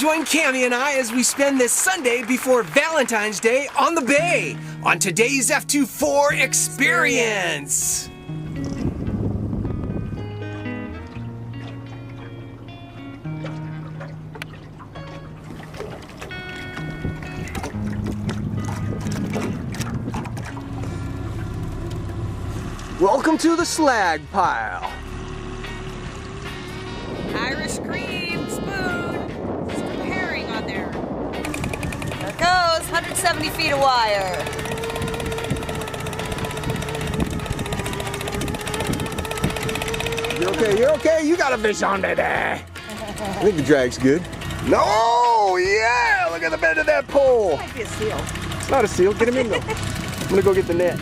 join Cammie and I as we spend this Sunday before Valentine's Day on the bay on today's F24 Experience. Welcome to the slag pile. Irish cream spoon. Some herring on there. There it goes. 170 feet of wire. You're okay, you're okay. You got a fish on today. I think the drag's good. No, yeah, look at the bend of that pole. It might be a seal. It's not a seal, get him in though. I'm gonna go get the net.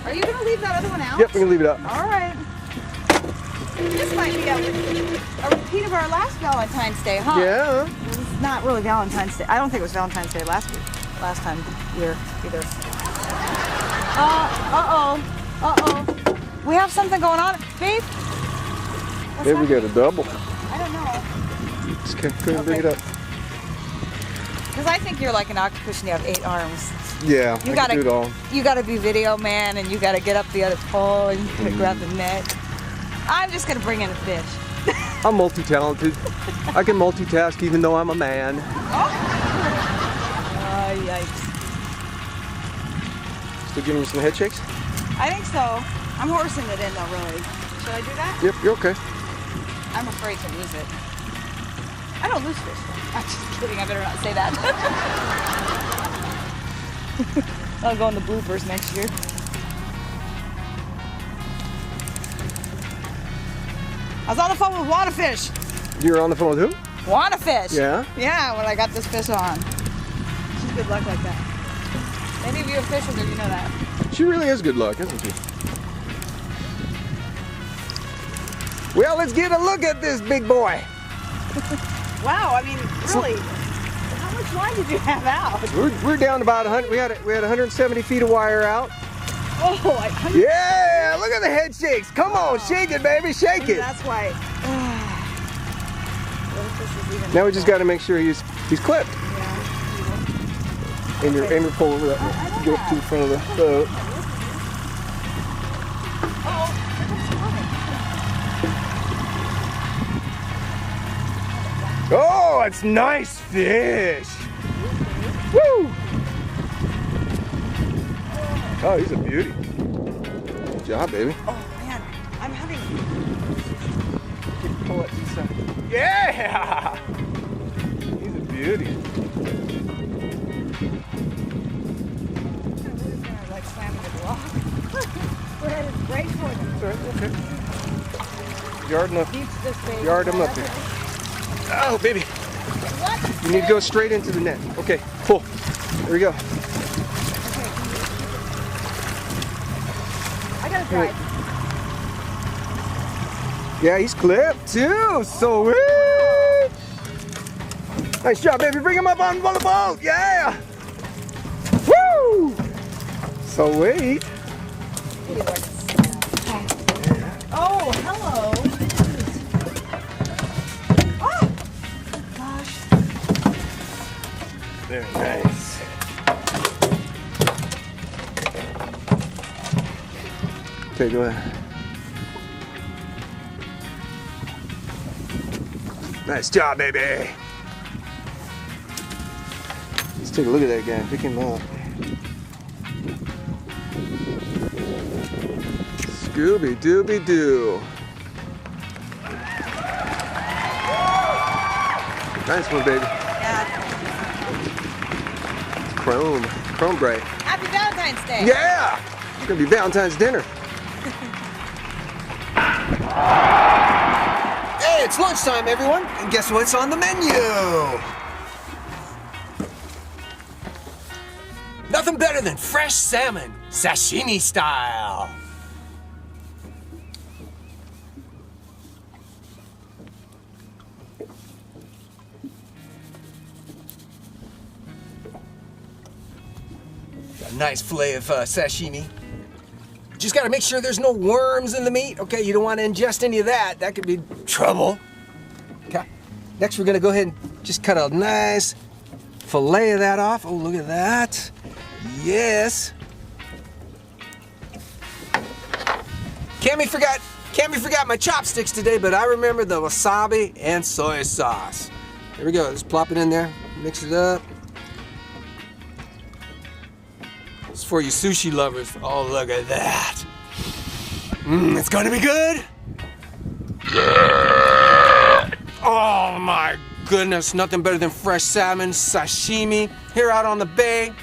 Are you going to leave that other one out? Yep, we can leave it up. All right. This might be a repeat of our last Valentine's Day, huh? Yeah. It's not really Valentine's Day. I don't think it was Valentine's Day last year either. Uh-oh. We have something going on, babe? What's Maybe we got a double. I don't know. Just couldn't bring it up. Because I think you're like an octopus and you have 8 arms. Yeah, You I gotta can do it all. You gotta be video man, and you gotta get up the other pole, and you gotta grab the net. I'm just gonna bring in a fish. I'm multi-talented. I can multitask even though I'm a man. Oh, yikes. Still giving you some head shakes? I think so. I'm horsing it in though, really. Should I do that? Yep, you're okay. I'm afraid to lose it. I don't lose fish. I'm just kidding. I better not say that. I'll go in the bloopers next year. I was on the phone with Wannafish. You're on the phone with who? Wannafish. Yeah? Yeah, when I got this fish on. She's good luck like that. Any of you are fishers, did you know that? She really is good luck, isn't she? Well, let's get a look at this big boy. Wow, I mean, really, how much line did you have out? We're down about 100. We had 170 feet of wire out. Oh, Yeah, look at the head shakes. Come on, shake it, baby, shake it. That's why. Now we just got to make sure he's clipped. Yeah. Aim your pole over that. Get up to the front of the boat. Oh, it's nice fish. Woo! Oh, he's a beauty. Good job, baby. Oh man, I'm having. Pull it inside. Yeah! He's a beauty. Like slamming the block. We're headed right for them. That's right, okay. Yard him up here. Oh, baby. What? You need to go straight into the net. Okay, pull. There we go. I gotta try. Yeah, he's clipped too. Sweet. Nice job, baby. Bring him up on the boat. Yeah. Woo. Sweet. Oh, hello. Oh, gosh. Very nice. Okay, go ahead. Nice job, baby. Let's take a look at that guy. Pick him up. Scooby Dooby Doo. Nice one, baby. Yeah. Chrome bright. Happy Valentine's Day. Yeah! It's gonna be Valentine's dinner. Hey, it's lunchtime, everyone. And guess what's on the menu? Nothing better than fresh salmon, sashimi style. Got a nice fillet of sashimi. Just gotta make sure there's no worms in the meat. Okay, you don't want to ingest any of that. That could be trouble. Okay. Next, we're gonna go ahead and Just cut a nice fillet of that off. Oh, look at that. Yes. Cammy forgot my chopsticks today, but I remember the wasabi and soy sauce. Here we go. Just plop it in there. Mix it up. It's for you sushi lovers. Oh, look at that. It's going to be good. Oh my goodness, nothing better than fresh salmon, sashimi, here out on the bay.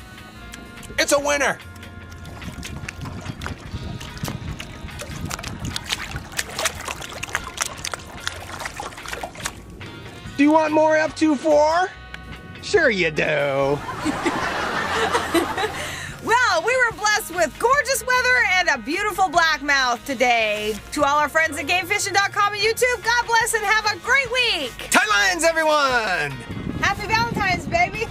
It's a winner. Do you want more F24? Sure you do. Well, we were blessed with gorgeous weather and a beautiful blackmouth today. To all our friends at GameFishing.com and YouTube, God bless and have a great week. Tight lines, everyone! Happy Valentine's, baby.